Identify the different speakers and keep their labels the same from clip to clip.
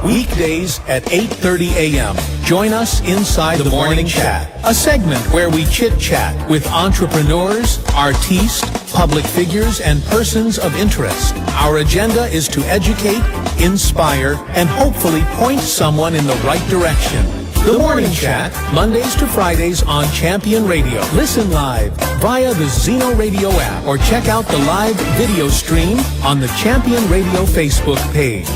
Speaker 1: weekdays at 8:30 a.m. Join us inside the Morning Chat, a segment where we chit-chat with entrepreneurs, artistes, public figures, and persons of interest. Our agenda is to educate, inspire, and hopefully point someone in the right direction. The Morning Chat, Mondays to Fridays on Champion Radio. Listen live via the Zeno Radio app or check out the live video stream on the Champion Radio Facebook page.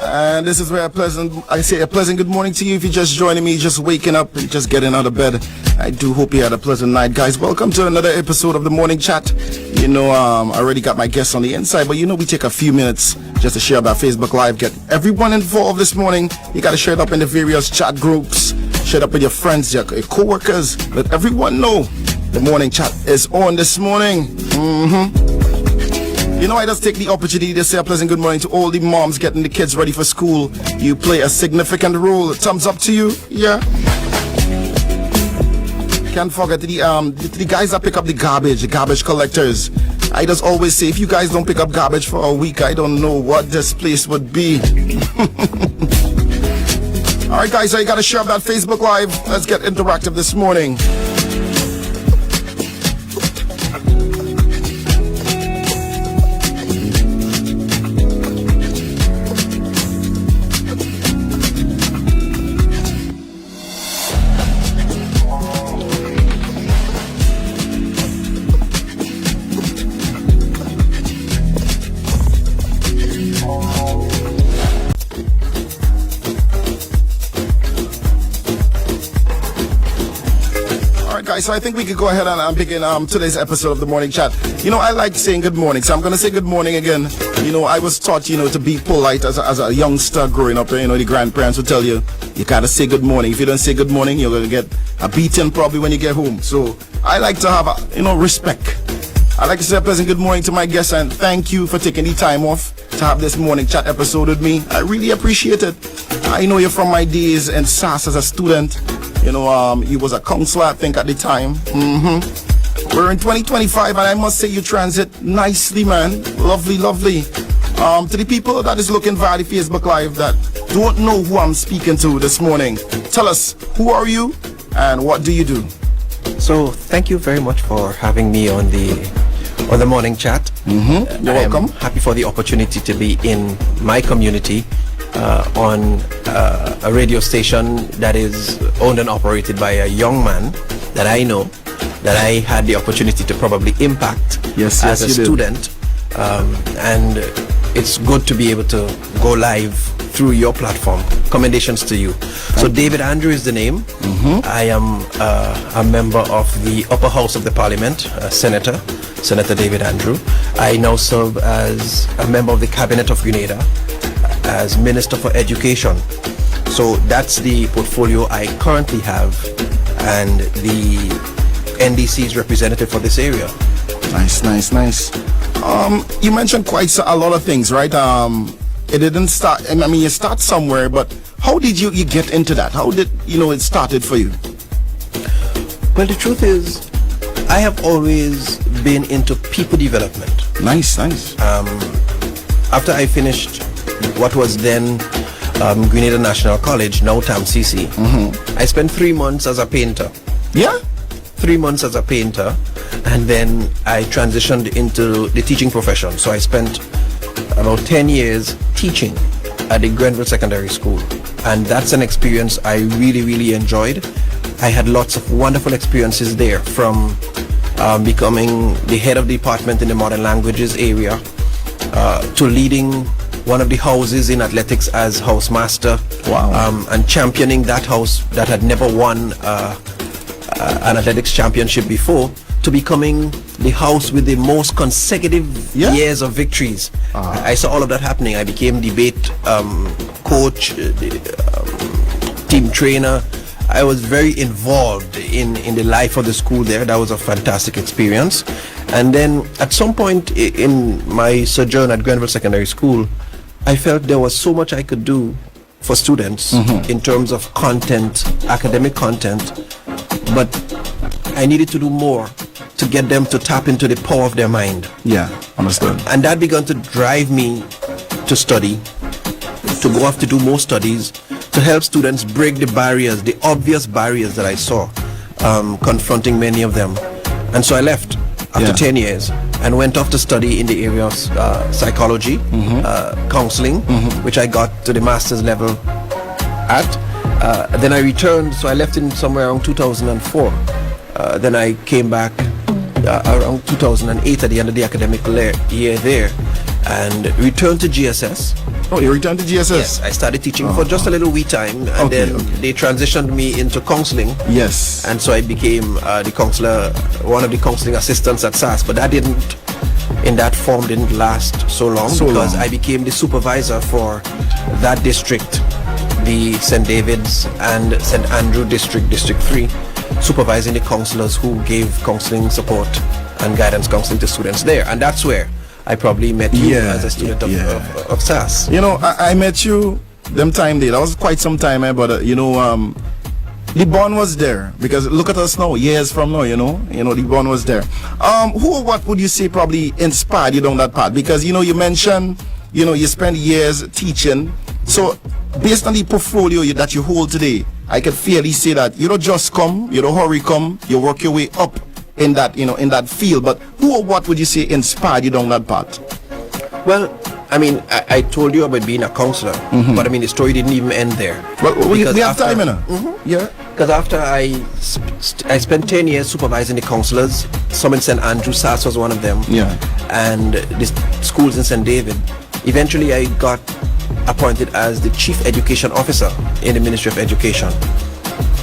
Speaker 2: And this is where I say a pleasant good morning to you if you're just joining me, just waking up, just getting out of bed. I do hope you had a pleasant night, guys. Welcome to another episode of the Morning Chat. I already got my guests on the inside, but we take a few minutes just to share about Facebook Live, get everyone involved this morning. You got to share it up in the various chat groups, share it up with your friends, your co-workers. Let everyone know the Morning Chat is on this morning. I just take the opportunity to say a pleasant good morning to all the moms getting the kids ready for school. You play a significant role. Thumbs up to you. Yeah. Can't forget the guys that pick up the garbage collectors. I just always say, if you guys don't pick up garbage for a week, I don't know what this place would be. All right, guys, so you got to share that Facebook Live. Let's get interactive this morning. So I think we could go ahead and begin today's episode of the Morning Chat. I like saying good morning, so I'm going to say good morning again. I was taught, to be polite as a youngster growing up. The grandparents would tell you got to say good morning. If you don't say good morning, you're going to get a beating probably when you get home. So I like to have, respect. I like to say a pleasant good morning to my guests and thank you for taking the time off to have this Morning Chat episode with me. I really appreciate it. I know you're from my days in SAS as a student. You was a counselor, I think, at the time. We're in 2025, and I must say you transit nicely, man. Lovely, lovely. To the people that is looking via the Facebook Live that don't know who I'm speaking to this morning, tell us, who are you and what do you do?
Speaker 3: So, thank you very much for having me on the Morning Chat.
Speaker 2: You're welcome.
Speaker 3: I'm happy for the opportunity to be in my community on a radio station that is owned and operated by a young man that I know, that I had the opportunity to probably impact as a student. And it's good to be able to go live through your platform. Commendations to you. So David Andrew is the name. I am a member of the upper house of the parliament, Senator David Andrew. I now serve as a member of the cabinet of Grenada as Minister for Education. So that's the portfolio I currently have, and the NDC's representative for this area.
Speaker 2: Nice. You mentioned quite a lot of things, right? It didn't start, you start somewhere, but how did you get into that? How did, it started for you?
Speaker 3: Well, the truth is, I have always been into people development.
Speaker 2: Nice.
Speaker 3: After I finished what was then Grenada National College, now TAMCC, I spent 3 months as a painter.
Speaker 2: Yeah?
Speaker 3: 3 months as a painter, and then I transitioned into the teaching profession. So I spent about 10 years teaching at the Grenville Secondary School, and that's an experience I really, really enjoyed. I had lots of wonderful experiences there, from becoming the head of the department in the modern languages area, to leading one of the houses in athletics as house master.
Speaker 2: Wow.
Speaker 3: And championing that house that had never won an athletics championship before, to becoming the house with the most consecutive years of victories. I saw all of that happening. I became debate coach, team trainer. I was very involved in the life of the school there. That was a fantastic experience. And then at some point in my sojourn at Grenville Secondary School, I felt there was so much I could do for students in terms of content, academic content, but I needed to do more to get them to tap into the power of their mind.
Speaker 2: Yeah, understood.
Speaker 3: And that began to drive me to study, to go off to do more studies, to help students break the barriers, the obvious barriers that I saw confronting many of them. And so I left after 10 years and went off to study in the area of psychology, counseling, which I got to the master's level at. Then I returned, so I left in somewhere around 2004. Then I came back around 2008 at the end of the academic year there and returned to GSS.
Speaker 2: Oh, you returned to GSS?
Speaker 3: Yes, I started teaching for just a little wee time, and then they transitioned me into counseling.
Speaker 2: Yes.
Speaker 3: And so I became the counselor, one of the counseling assistants at SAS, but that didn't, in that form, didn't last so long because I became the supervisor for that district, the St. David's and St. Andrew District, District 3, supervising the counselors who gave counseling support and guidance counseling to students there. And that's where I probably met you as a student of SAS.
Speaker 2: You know, I met you them time there. That was quite some time, but you know, the bond was there because look at us now, years from now. You know, the bond was there. Who or what would you say probably inspired you down that path? Because you know, you mentioned, you know, you spent years teaching. So based on the portfolio that you hold today, I can fairly say that you don't just come, you don't hurry come, you work your way up in that, you know, in that field. But who or what would you say inspired you down that path?
Speaker 3: Well, I mean, I told you about being a counselor, but I mean, the story didn't even end there.
Speaker 2: Well, we have time, you know. Yeah.
Speaker 3: Because after I spent 10 years supervising the counselors, some in St. Andrew, SAS was one of them.
Speaker 2: Yeah.
Speaker 3: And the schools in St. David. Eventually, I got appointed as the Chief Education Officer in the Ministry of Education.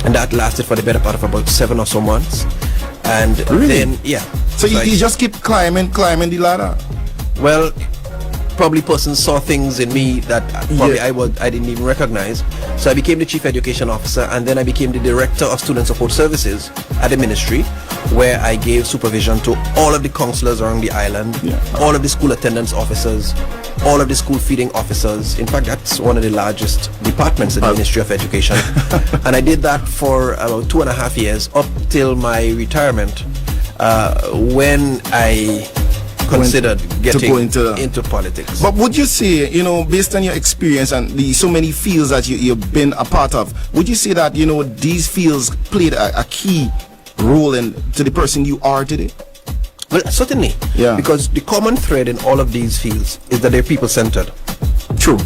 Speaker 3: And that lasted for the better part of about 7 or so months. And then,
Speaker 2: So you just keep climbing the ladder?
Speaker 3: Well, probably persons saw things in me that probably I didn't even recognize. So I became the Chief Education Officer, and then I became the Director of Student Support Services at the ministry, where I gave supervision to all of the counselors around the island, all of the school attendance officers, all of the school feeding officers. In fact, that's one of the largest departments in the Ministry of Education. And I did that for about 2.5 years up till my retirement, when I considered getting into politics.
Speaker 2: But would you say, you know, based on your experience and the so many fields that you've been a part of, would you say that, you know, these fields played a key role to the person you are today?
Speaker 3: Well, certainly. Yeah. Because the common thread in all of these fields is that they're people-centered.
Speaker 2: True.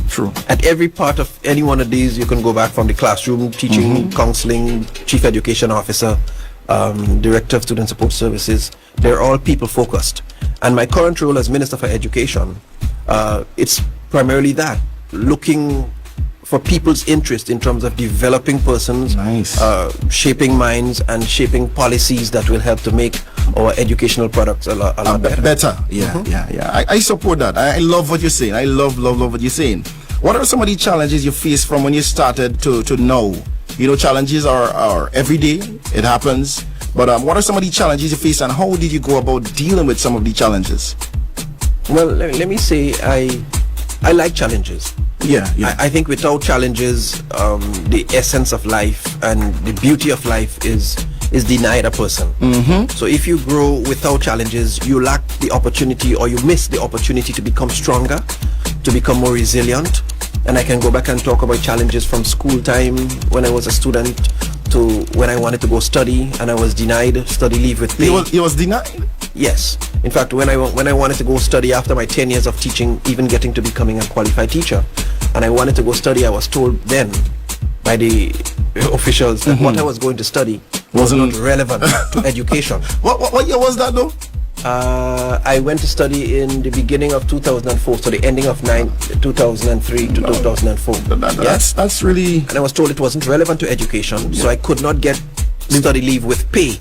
Speaker 3: At every part of any one of these, you can go back from the classroom, teaching, counseling, Chief Education Officer, Director of Student Support Services. They're all people-focused. And my current role as Minister for Education, it's primarily that, looking for people's interest in terms of developing persons, shaping minds, and shaping policies that will help to make our educational products a lot better.
Speaker 2: I support that. I love what you're saying. I love what you're saying. What are some of the challenges you faced from when you started to now? You know, challenges are every day. It happens. But what are some of the challenges you face, and how did you go about dealing with some of the challenges?
Speaker 3: Well, let me say I like challenges.
Speaker 2: Yeah.
Speaker 3: I think without challenges, the essence of life and the beauty of life is denied a person. So if you grow without challenges, you lack the opportunity, or you miss the opportunity to become stronger, to become more resilient. And I can go back and talk about challenges from school time when I was a student to when I wanted to go study and I was denied study leave with pay.
Speaker 2: You was denied?
Speaker 3: Yes. In fact, when I wanted to go study after my 10 years of teaching, even getting to becoming a qualified teacher, and I wanted to go study, I was told then by the officials that what I was going to study was not relevant to education.
Speaker 2: What year was that though?
Speaker 3: I went to study in the beginning of 2004, so the ending of 2003 to 2004.
Speaker 2: That's really...
Speaker 3: And I was told it wasn't relevant to education, so I could not get study leave with pay,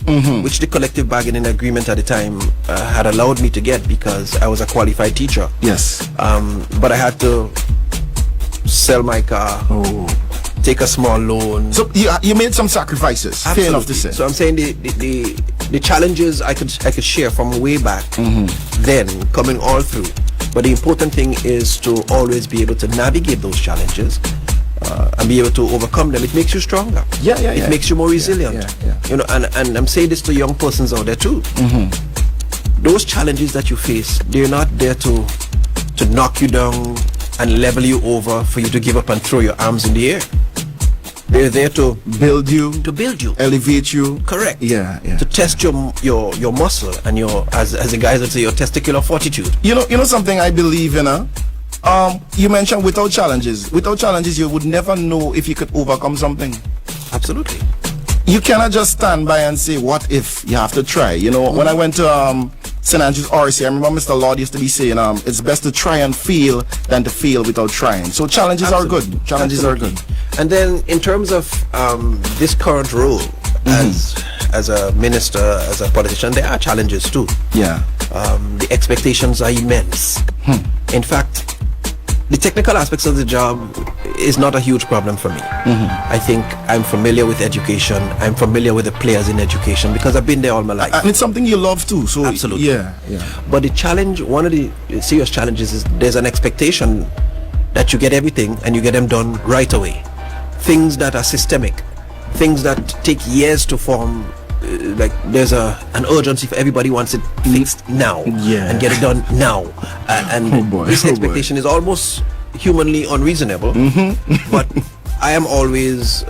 Speaker 3: which the collective bargaining agreement at the time had allowed me to get because I was a qualified teacher.
Speaker 2: Yes.
Speaker 3: But I had to sell my car, take a small loan.
Speaker 2: So you made some sacrifices.
Speaker 3: Absolutely.
Speaker 2: Fair enough to say.
Speaker 3: So I'm saying the challenges I could share from way back then, coming all through. But the important thing is to always be able to navigate those challenges and be able to overcome them, it makes you stronger. It makes you more resilient. You know, and I'm saying this to young persons out there too. Those challenges that you face, they're not there to knock you down and level you over for you to give up and throw your arms in the air. They're there to
Speaker 2: build you, elevate you.
Speaker 3: Correct.
Speaker 2: To
Speaker 3: To test your muscle and your, as the guys would say, your testicular fortitude.
Speaker 2: You know something I believe in, you mentioned without challenges. Without challenges, you would never know if you could overcome something.
Speaker 3: Absolutely.
Speaker 2: You cannot just stand by and say, what if? You have to try. You know, when I went to St. Andrews RC, I remember Mr. Lord used to be saying, it's best to try and fail than to fail without trying. So challenges are good. Challenges are good.
Speaker 3: And then in terms of this current role as a minister, as a politician, there are challenges too. The expectations are immense. In fact, the technical aspects of the job is not a huge problem for me. I think I'm familiar with education. I'm familiar with the players in education because I've been there all my life.
Speaker 2: And it's something you love too. So
Speaker 3: absolutely.
Speaker 2: Yeah.
Speaker 3: But the challenge, one of the serious challenges is there's an expectation that you get everything and you get them done right away. Things that are systemic, things that take years to form. Like there's an urgency for everybody wants it fixed now and get it done now, and this expectation is almost humanly unreasonable. But I am always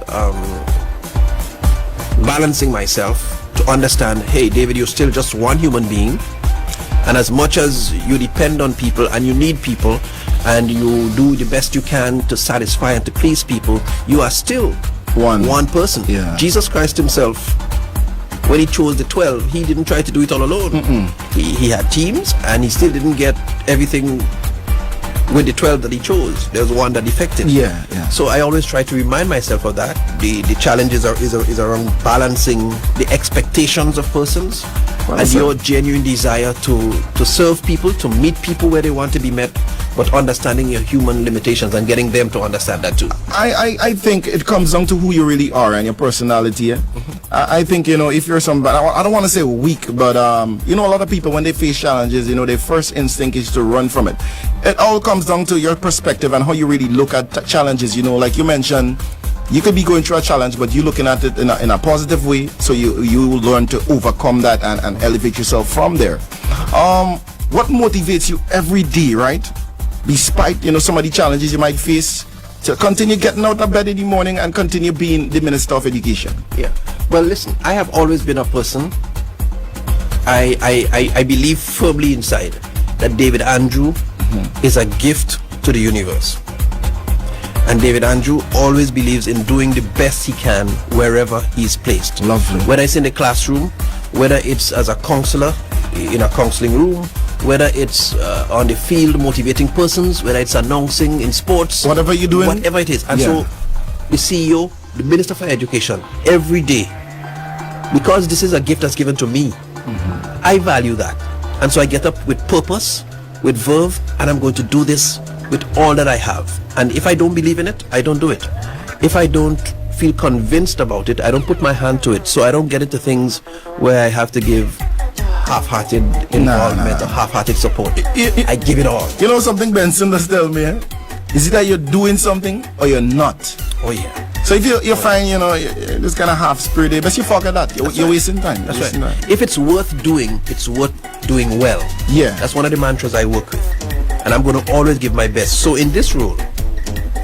Speaker 3: balancing myself to understand, hey David, you're still just one human being, and as much as you depend on people and you need people and you do the best you can to satisfy and to please people, you are still one person. Jesus Christ himself, when he chose the 12, he didn't try to do it all alone. He had teams, and he still didn't get everything with the 12 that he chose. There was one that defected. So I always try to remind myself of that. The challenges is around balancing the expectations of persons and your genuine desire to serve people, to meet people where they want to be met, but understanding your human limitations and getting them to understand that too.
Speaker 2: I think it comes down to who you really are and your personality. I think, you know, if you're somebody, I don't want to say weak, but you know, a lot of people when they face challenges, you know, their first instinct is to run from it. It all comes down to your perspective and how you really look at challenges. You know, like you mentioned, you could be going through a challenge, but you're looking at it in a positive way, so you will learn to overcome that and elevate yourself from there. What motivates you every day, right? Despite, you know, some of the challenges you might face, to continue getting out of bed in the morning and continue being the Minister of Education?
Speaker 3: Well, listen, I have always been a person, I believe firmly inside that David Andrew is a gift to the universe. And David Andrew always believes in doing the best he can wherever he's placed.
Speaker 2: Lovely.
Speaker 3: Whether it's in the classroom, whether it's as a counselor in a counseling room, whether it's on the field motivating persons, whether it's announcing in sports,
Speaker 2: whatever you're doing,
Speaker 3: whatever it is. And so the CEO, the Minister for Education, every day, because this is a gift that's given to me, I value that. And so I get up with purpose, with verve, and I'm going to do this with all that I have. And if I don't believe in it, I don't do it. If I don't feel convinced about it, I don't put my hand to it. So I don't get into things where I have to give half-hearted involvement or half-hearted support. I give it all.
Speaker 2: You know something Benson does tell me, is it that you're doing something or you're not?
Speaker 3: Oh yeah.
Speaker 2: So if you find, you know, this kind of half-spirited, best you forget that. You're wasting time.
Speaker 3: That's right. If it's worth doing, it's worth doing well. That's one of the mantras I work with. And I'm going to always give my best. So in this role,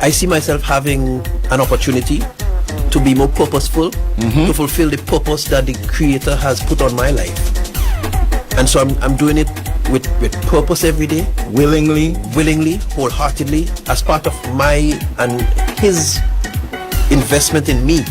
Speaker 3: I see myself having an opportunity to be more purposeful, to fulfill the purpose that the Creator has put on my life. And so I'm doing it with purpose every day, willingly, wholeheartedly, as part of my and His investment in me,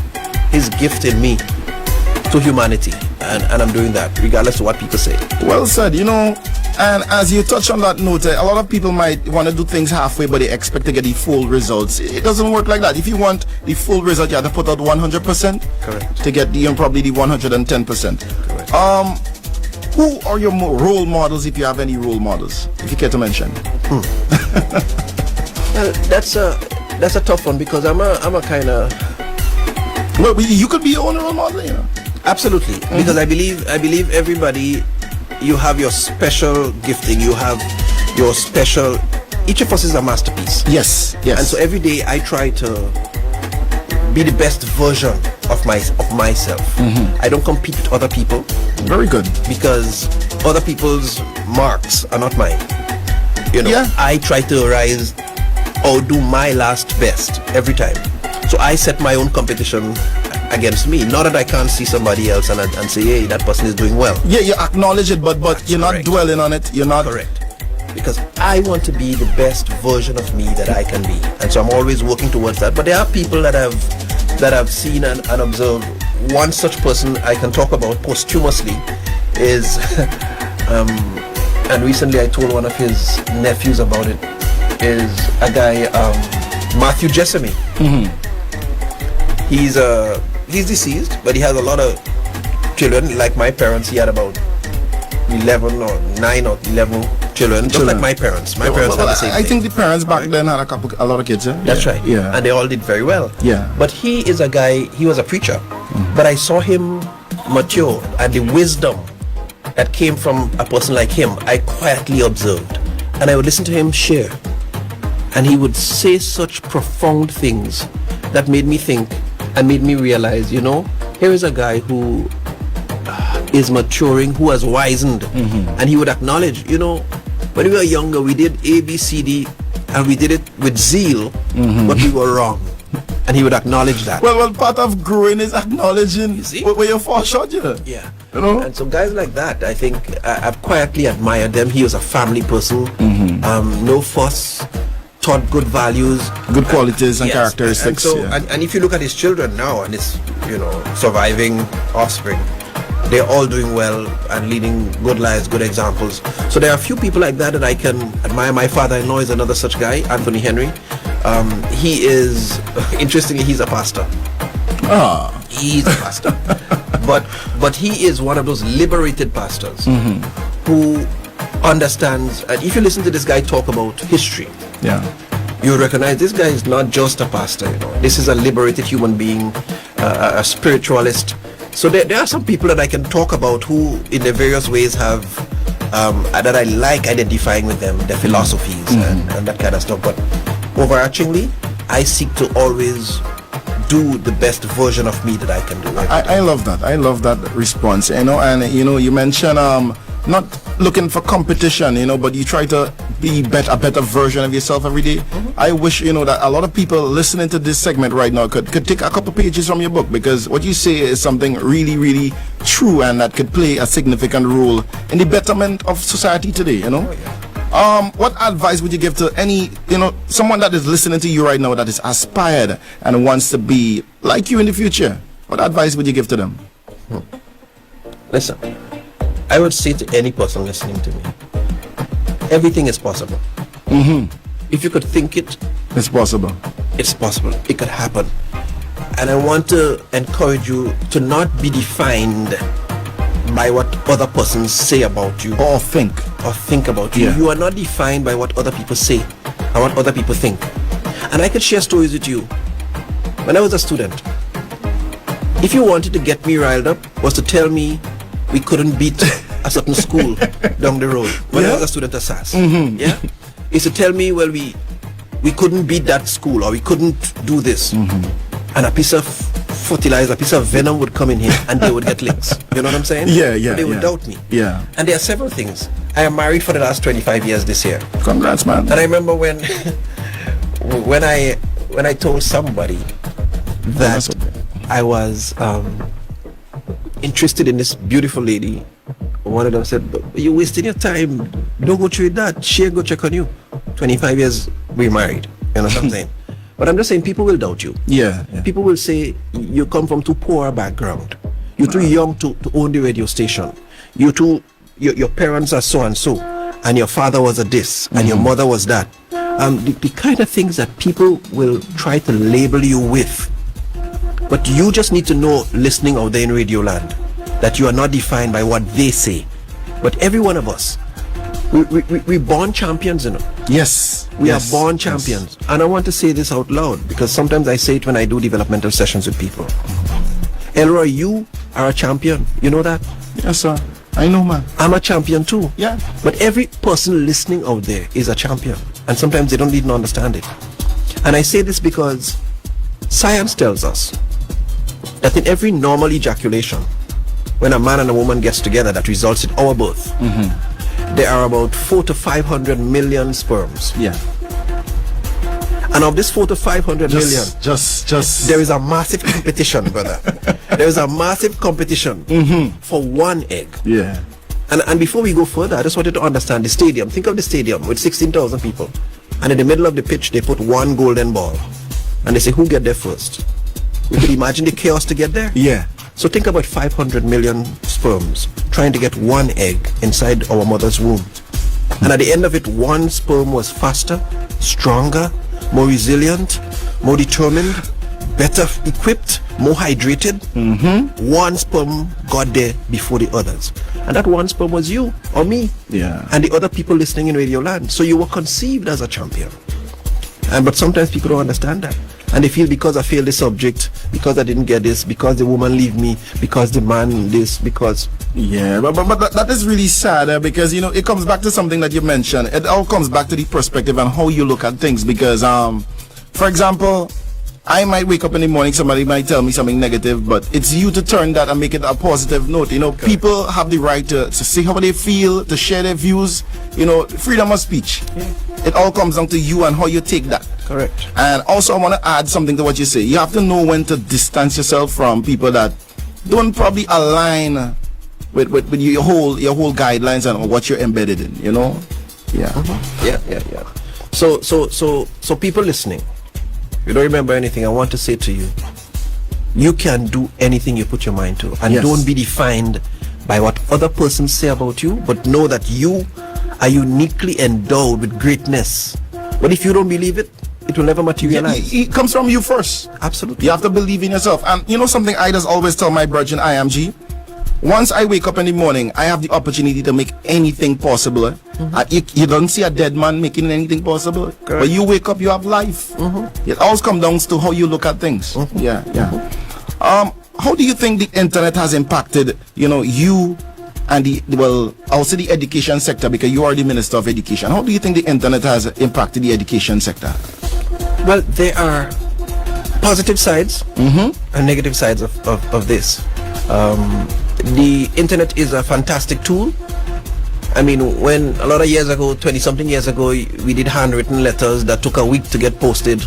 Speaker 3: His gift in me to humanity. And I'm doing that regardless of what people say.
Speaker 2: Well said. You know, and as you touch on that note, a lot of people might want to do things halfway, but they expect to get the full results. It doesn't work like that. If you want the full result, you have to put out 100%.
Speaker 3: Correct.
Speaker 2: To get probably the 110%.
Speaker 3: Correct.
Speaker 2: Who are your role models, if you have any role models, if you care to mention?
Speaker 3: Well, that's a tough one because I'm a kind of.
Speaker 2: Well, you could be your own role model, you know.
Speaker 3: Absolutely, because I believe everybody, you have your special gifting, you have your special each of us is a masterpiece.
Speaker 2: Yes, yes.
Speaker 3: And so every day I try to be the best version of myself. I don't compete with other people
Speaker 2: Very good.
Speaker 3: because other people's marks are not mine. You know,
Speaker 2: Yeah.
Speaker 3: I try to rise or do my last best every time. So I set my own competition against me. Not that I can't see somebody else and say, hey, that person is doing well.
Speaker 2: Yeah, you acknowledge it, but you're not
Speaker 3: correct.
Speaker 2: dwelling on it. You're not.
Speaker 3: Correct. Because I want to be the best version of me that I can be. And so I'm always working towards that. But there are people that I've seen and observed. One such person I can talk about posthumously is and recently I told one of his nephews about it, is a guy, Matthew Jessamy. He's deceased, but he has a lot of children. Like my parents, he had about 11 or 9 or 11 children, just like my parents. My parents had the same
Speaker 2: I
Speaker 3: thing.
Speaker 2: think the parents back then had a lot of kids. Yeah?
Speaker 3: That's right.
Speaker 2: Yeah.
Speaker 3: And they all did very well.
Speaker 2: Yeah.
Speaker 3: But he is a guy, he was a preacher. But I saw him mature, and the wisdom that came from a person like him, I quietly observed. And I would listen to him share. And he would say such profound things that made me think and made me realize, here is a guy who is maturing, who has wizened. And he would acknowledge, when we were younger, we did A, B, C, D, and we did it with zeal, but we were wrong. And he would acknowledge that.
Speaker 2: Well, part of growing is acknowledging
Speaker 3: see?
Speaker 2: where you fall short,
Speaker 3: Yeah.
Speaker 2: And
Speaker 3: so guys like that, I think I've quietly admired them. He was a family person, no fuss, taught good values,
Speaker 2: good qualities and
Speaker 3: yes,
Speaker 2: characteristics.
Speaker 3: And so,
Speaker 2: yeah.
Speaker 3: and if you look at his children now and his, surviving offspring, they're all doing well and leading good lives, good examples. So there are a few people like that I can admire. My father-in-law is another such guy, Anthony Henry. He is, interestingly, he's a pastor. He's a pastor. but he is one of those liberated pastors who understands, and if you listen to this guy talk about history, you recognize this guy is not just a pastor. This is a liberated human being, a spiritualist. So there are some people that I can talk about who in their various ways have that I like identifying with them, their philosophies and that kind of stuff. But overarchingly, I seek to always do the best version of me that I can do.
Speaker 2: I love that. I love that response. And you mentioned not looking for competition, but you try to be a better version of yourself every day. I wish that a lot of people listening to this segment right now could take a couple pages from your book, because what you say is something really, really true, and that could play a significant role in the betterment of society today. What advice would you give to any, someone that is listening to you right now that is aspired and wants to be like you in the future? What advice would you give to them?
Speaker 3: Listen, I would say to any person listening to me, everything is possible. If you could think it,
Speaker 2: It's possible.
Speaker 3: it's possible. It could happen. And I want to encourage you to not be defined by what other persons say about you
Speaker 2: Or think.
Speaker 3: or think about you.
Speaker 2: Yeah.
Speaker 3: You are not defined by what other people say and what other people think. And I could share stories with you. When I was a student, if you wanted to get me riled up, was to tell me we couldn't beat a certain school down the road when I was a student at SAS. Yeah? Is to tell me, well, we couldn't beat that school, or we couldn't do this. And a piece of fertilizer, a piece of venom would come in here and they would get licks. You know what I'm saying?
Speaker 2: Yeah.
Speaker 3: So they would doubt me.
Speaker 2: Yeah.
Speaker 3: And there are several things. I am married for the last 25 years this year.
Speaker 2: Congrats, man.
Speaker 3: And I remember when I told somebody that
Speaker 2: that's okay.
Speaker 3: I was interested in this beautiful lady, one of them said, "But you're wasting your time. Don't go through that. She go check on you." 25 years we married. You know what I'm saying? But I'm just saying, people will doubt you.
Speaker 2: Yeah.
Speaker 3: People will say you come from too poor a background. You're too young to own the radio station. Your parents are so and so, and your father was a this, and your mother was that. The kind of things that people will try to label you with. But you just need to know, listening out there in Radio Land, that you are not defined by what they say. But every one of us, we born champions,
Speaker 2: Yes.
Speaker 3: We
Speaker 2: Yes.
Speaker 3: are born
Speaker 2: Yes.
Speaker 3: champions. And I want to say this out loud, because sometimes I say it when I do developmental sessions with people. Elroy, you are a champion. You know that?
Speaker 2: Yes, sir. I know, man.
Speaker 3: I'm a champion too.
Speaker 2: Yeah.
Speaker 3: But every person listening out there is a champion. and sometimes they don't even understand it. And I say this because science tells us that in every normal ejaculation, when a man and a woman gets together that results in our birth, there are about 400 to 500 million sperms.
Speaker 2: Yeah.
Speaker 3: And of this 400 to 500 million,
Speaker 2: Just.
Speaker 3: there is a massive competition, brother. There is a massive competition for one egg.
Speaker 2: Yeah.
Speaker 3: And before we go further, I just wanted to understand the stadium. Think of the stadium with 16,000 people. And in the middle of the pitch, they put one golden ball. And they say, who get there first? We could imagine the chaos to get there.
Speaker 2: Yeah.
Speaker 3: So think about 500 million sperms trying to get one egg inside our mother's womb. And at the end of it, one sperm was faster, stronger, more resilient, more determined, better equipped, more hydrated. One sperm got there before the others. And that one sperm was you or me.
Speaker 2: Yeah.
Speaker 3: And the other people listening in Radio Land. So you were conceived as a champion. But sometimes people don't understand that. And they feel because I failed the subject, because I didn't get this, because the woman leave me, because the man this, because...
Speaker 2: Yeah, but that is really sad because, it comes back to something that you mentioned. It all comes back to the perspective and how you look at things because, for example, I might wake up in the morning, somebody might tell me something negative, but it's you to turn that and make it a positive note. People have the right to say how they feel, to share their views, freedom of speech.
Speaker 3: Yeah.
Speaker 2: It all comes down to you and how you take that.
Speaker 3: Correct.
Speaker 2: And also I want to add something to what you say. You have to know when to distance yourself from people that don't probably align with your whole guidelines and what you're embedded in,
Speaker 3: Yeah. So people listening, if you don't remember anything, I want to say to you, you can do anything you put your mind to. And
Speaker 2: Yes.
Speaker 3: don't be defined by what other persons say about you, but know that you are uniquely endowed with greatness. But if you don't believe it, it will never materialize.
Speaker 2: It comes from you first.
Speaker 3: Absolutely.
Speaker 2: You have to believe in yourself. And something I just always tell my brethren IMG, once I wake up in the morning, I have the opportunity to make anything possible. You don't see a dead man making anything possible.
Speaker 3: Correct.
Speaker 2: But you wake up, you have life. It always comes down to how you look at things. Yeah. How do you think the internet has impacted, you and I'll say the education sector, because you are the Minister of Education. How do you think the internet has impacted the education sector?
Speaker 3: Well, there are positive sides and negative sides of this. The internet is a fantastic tool. I mean, when a lot of years ago, 20-something years ago, we did handwritten letters that took a week to get posted,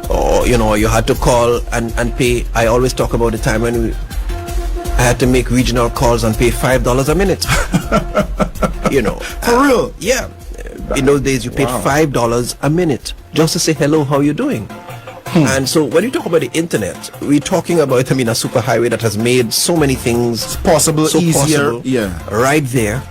Speaker 3: or you had to call and pay. I always talk about the time when I had to make regional calls and pay $5 a minute.
Speaker 2: For real?
Speaker 3: Yeah. In those days, you paid $5 a minute just to say hello, how you doing? And so when you talk about the internet, we're talking about, a superhighway that has made so many things
Speaker 2: Possible,
Speaker 3: so
Speaker 2: easier.
Speaker 3: possible,
Speaker 2: Yeah.
Speaker 3: right there.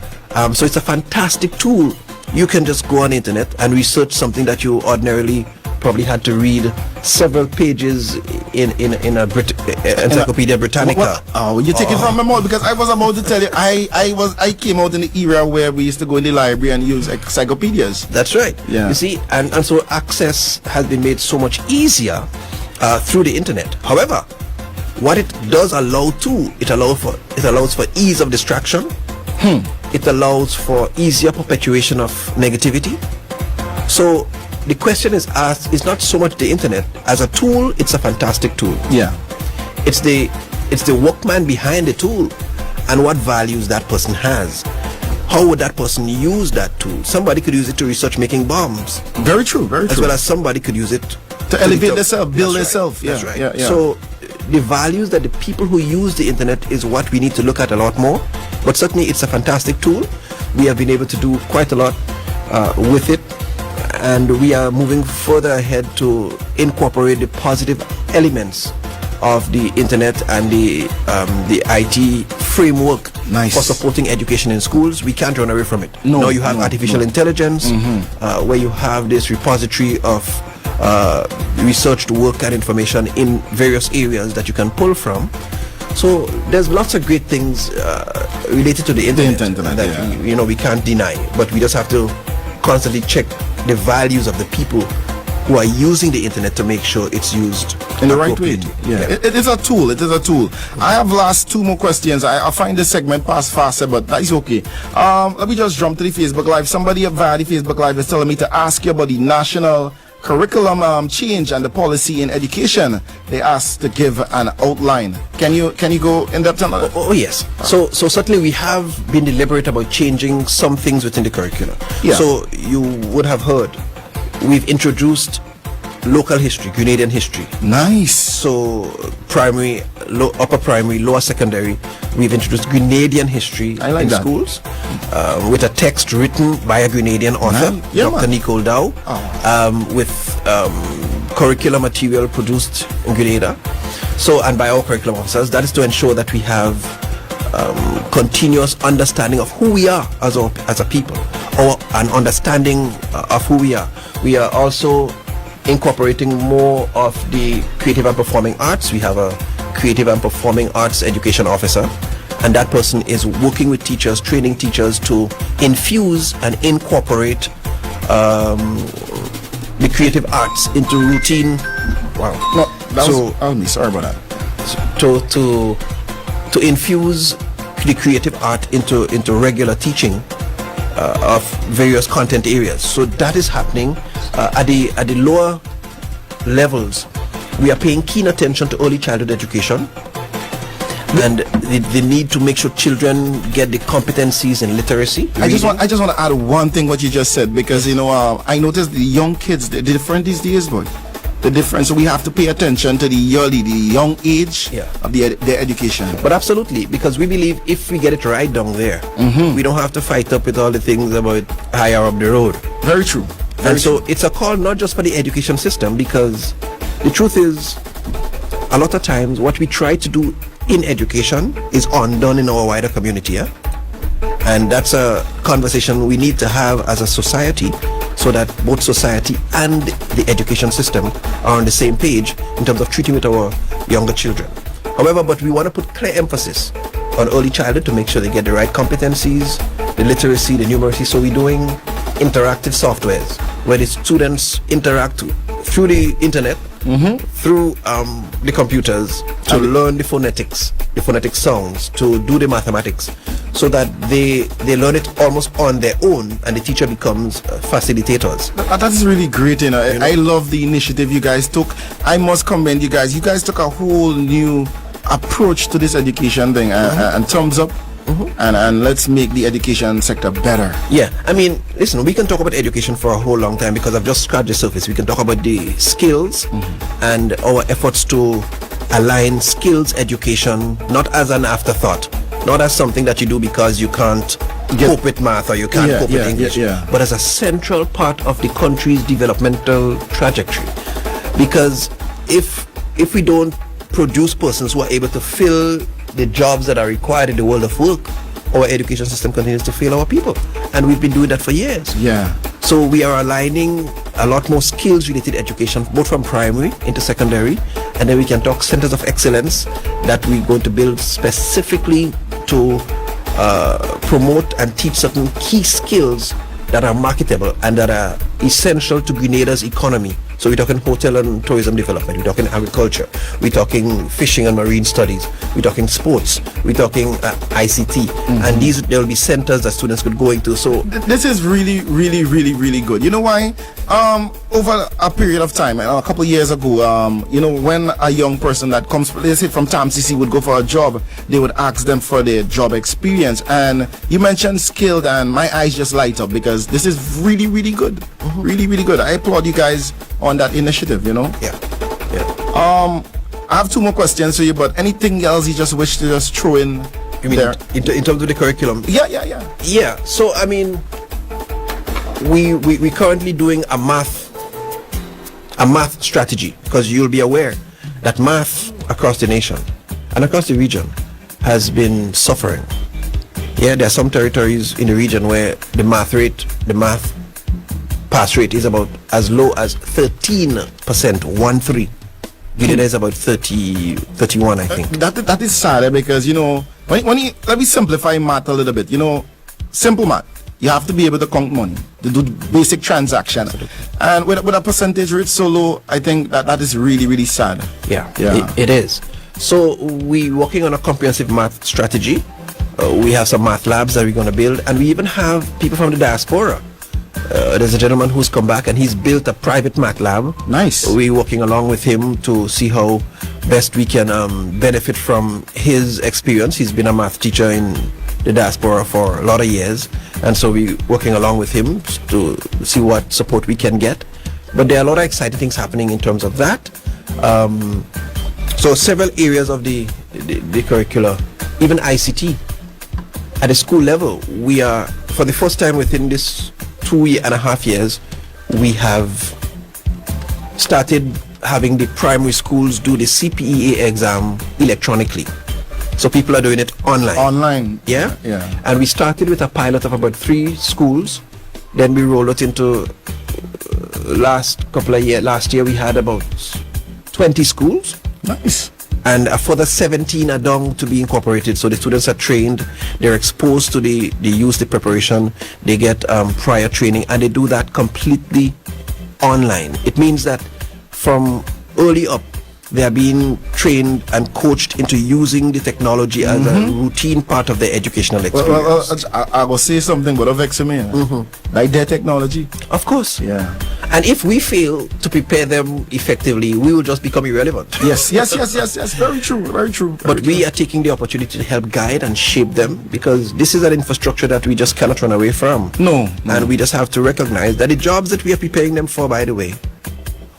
Speaker 3: So it's a fantastic tool. You can just go on the internet and research something that you ordinarily probably had to read several pages in Encyclopedia Britannica.
Speaker 2: You take it from my mouth, because I was about to tell you, I came out in the era where we used to go in the library and use encyclopedias.
Speaker 3: That's right.
Speaker 2: Yeah.
Speaker 3: You see, and so access has been made so much easier through the internet. However, what it does allow too, it allows for ease of distraction. It allows for easier perpetuation of negativity. So the question is asked is not so much the internet as a tool. It's a fantastic tool.
Speaker 2: Yeah.
Speaker 3: It's the workman behind the tool and what values that person has. How would that person use that tool? Somebody could use it to research making bombs,
Speaker 2: Very true. Very
Speaker 3: as
Speaker 2: true.
Speaker 3: well as somebody could use it
Speaker 2: to elevate
Speaker 3: That's
Speaker 2: themselves, build
Speaker 3: right.
Speaker 2: themselves. Yeah.
Speaker 3: That's right.
Speaker 2: Yeah.
Speaker 3: So the values that the people who use the internet is what we need to look at a lot more. But certainly it's a fantastic tool. We have been able to do quite a lot with it, and we are moving further ahead to incorporate the positive elements of the internet and the IT framework
Speaker 2: Nice.
Speaker 3: for supporting education in schools. We can't run away from it.
Speaker 2: No,
Speaker 3: Now you have
Speaker 2: no,
Speaker 3: artificial
Speaker 2: no.
Speaker 3: intelligence, where you have this repository of researched work and information in various areas that you can pull from. So there's lots of great things related to the internet,
Speaker 2: internet,
Speaker 3: that
Speaker 2: yeah.
Speaker 3: we can't deny, but we just have to constantly check the values of the people who are using the internet to make sure it's used
Speaker 2: in the right way.
Speaker 3: appropriately.
Speaker 2: Yeah, it is a tool. It is a tool. I have last two more questions. I find this segment pass faster, but that is okay. Let me just jump to the Facebook Live. Somebody via the Facebook Live is telling me to ask you about the national curriculum change and the policy in education. They asked to give an outline. Can you go in depth on that?
Speaker 3: Oh yes. So certainly we have been deliberate about changing some things within the curriculum.
Speaker 2: Yeah.
Speaker 3: So you would have heard we've introduced local history, Grenadian history.
Speaker 2: Nice.
Speaker 3: So primary, upper primary, lower secondary, we've introduced Grenadian history
Speaker 2: I like
Speaker 3: in
Speaker 2: that.
Speaker 3: schools with a text written by a Grenadian author,
Speaker 2: Yeah,
Speaker 3: Dr.
Speaker 2: man.
Speaker 3: Nicole Dow, with curriculum material produced in Grenada. So, and by our curriculum officers, that is to ensure that we have continuous understanding of who we are as a people, or an understanding of who we are. We are also incorporating more of the creative and performing arts. We have a creative and performing arts education officer, and that person is working with teachers, training teachers to infuse and incorporate the creative arts into routine. Wow.
Speaker 2: No, that
Speaker 3: So-
Speaker 2: was me. Sorry about that.
Speaker 3: To infuse the creative art into regular teaching of various content areas. So that is happening at the lower levels. We are paying keen attention to early childhood education and the need to make sure children get the competencies in literacy.
Speaker 2: I just
Speaker 3: reading.
Speaker 2: want to add one thing what you just said, because I noticed the young kids, they're different these days, boy. The difference, so we have to pay attention to the young age
Speaker 3: Yeah.
Speaker 2: of their education.
Speaker 3: But absolutely, because we believe if we get it right down there, we don't have to fight up with all the things about higher up the road.
Speaker 2: Very true.
Speaker 3: And so it's a call not just for the education system, because the truth is, a lot of times what we try to do in education is undone in our wider community. Yeah? And that's a conversation we need to have as a society, so that both society and the education system are on the same page in terms of treating with our younger children. However, but we want to put clear emphasis on early childhood to make sure they get the right competencies, the literacy, the numeracy. So we're doing interactive softwares where the students interact through the internet, through the computers, to learn the phonetics, the phonetic sounds, to do the mathematics, so that they learn it almost on their own, and the teacher becomes facilitators.
Speaker 2: That is really great, I love the initiative you guys took. I must commend you guys. You guys took a whole new approach to this education thing, and thumbs up. And let's make the education sector better.
Speaker 3: Yeah, I mean, listen, we can talk about education for a whole long time, because I've just scratched the surface. We can talk about the skills and our efforts to align skills education not as an afterthought, not as something that you do because you can't cope with math or you can't cope with English, but as a central part of the country's developmental trajectory. Because if we don't produce persons who are able to fill the jobs that are required in the world of work, our education system continues to fail our people, and we've been doing that for years.
Speaker 2: Yeah.
Speaker 3: So we are aligning a lot more skills related education, both from primary into secondary, and then we can talk centers of excellence that we're going to build specifically to promote and teach certain key skills that are marketable and that are essential to Grenada's economy. So we're talking hotel and tourism development, we're talking agriculture, we're talking fishing and marine studies, we're talking sports, we're talking ICT, and there will be centers that students could go into. So
Speaker 2: This is really, really, really, really good. You know why? Over a period of time, a couple of years ago, when a young person that comes, let's say from TAMCC, would go for a job, they would ask them for their job experience. And you mentioned skilled, and my eyes just light up, because this is really, really good. Really, really good. I applaud you guys on that initiative,
Speaker 3: yeah.
Speaker 2: I have two more questions for you, but anything else you just wish to just throw in
Speaker 3: You mean
Speaker 2: there?
Speaker 3: in terms of the curriculum?
Speaker 2: Yeah.
Speaker 3: So I mean, we currently doing a math strategy, because you'll be aware that math across the nation and across the region has been suffering. Yeah, there are some territories in the region where the math pass rate is about as low as 13%, 13. Grenada is about 31, I think.
Speaker 2: That is sad, because when you let me simplify math a little bit. Simple math. You have to be able to count money, to do basic transaction. And with a percentage rate so low, I think that is really, really sad.
Speaker 3: Yeah,
Speaker 2: Yeah.
Speaker 3: It is. So we're working on a comprehensive math strategy. We have some math labs that we're going to build, and we even have people from the diaspora. There's a gentleman who's come back and he's built a private math lab.
Speaker 2: Nice.
Speaker 3: We're working along with him to see how best we can benefit from his experience. He's been a math teacher in the diaspora for a lot of years, and so we're working along with him to see what support we can get. But there are a lot of exciting things happening in terms of that. So several areas of the curricula, even ICT. At the school level, we are, for the first time within this 2.5 years, we have started having the primary schools do the CPEA exam electronically. So people are doing it online.
Speaker 2: Online.
Speaker 3: Yeah?
Speaker 2: Yeah.
Speaker 3: And we started with a pilot of about 3 schools. Then we rolled it into last year we had about 20 schools.
Speaker 2: Nice.
Speaker 3: And a further 17 are down to be incorporated. So the students are trained, they're exposed to they use the preparation, they get prior training, and they do that completely online. It means that from early up, they are being trained and coached into using the technology as a routine part of their educational experience.
Speaker 2: I will say something, but vex me. Like their technology.
Speaker 3: Of course.
Speaker 2: Yeah.
Speaker 3: And if we fail to prepare them effectively, we will just become irrelevant.
Speaker 2: Yes. Very true. Very true.
Speaker 3: But we are taking the opportunity to help guide and shape them, because this is an infrastructure that we just cannot run away from.
Speaker 2: No.
Speaker 3: And we just have to recognize that the jobs that we are preparing them for, by the way,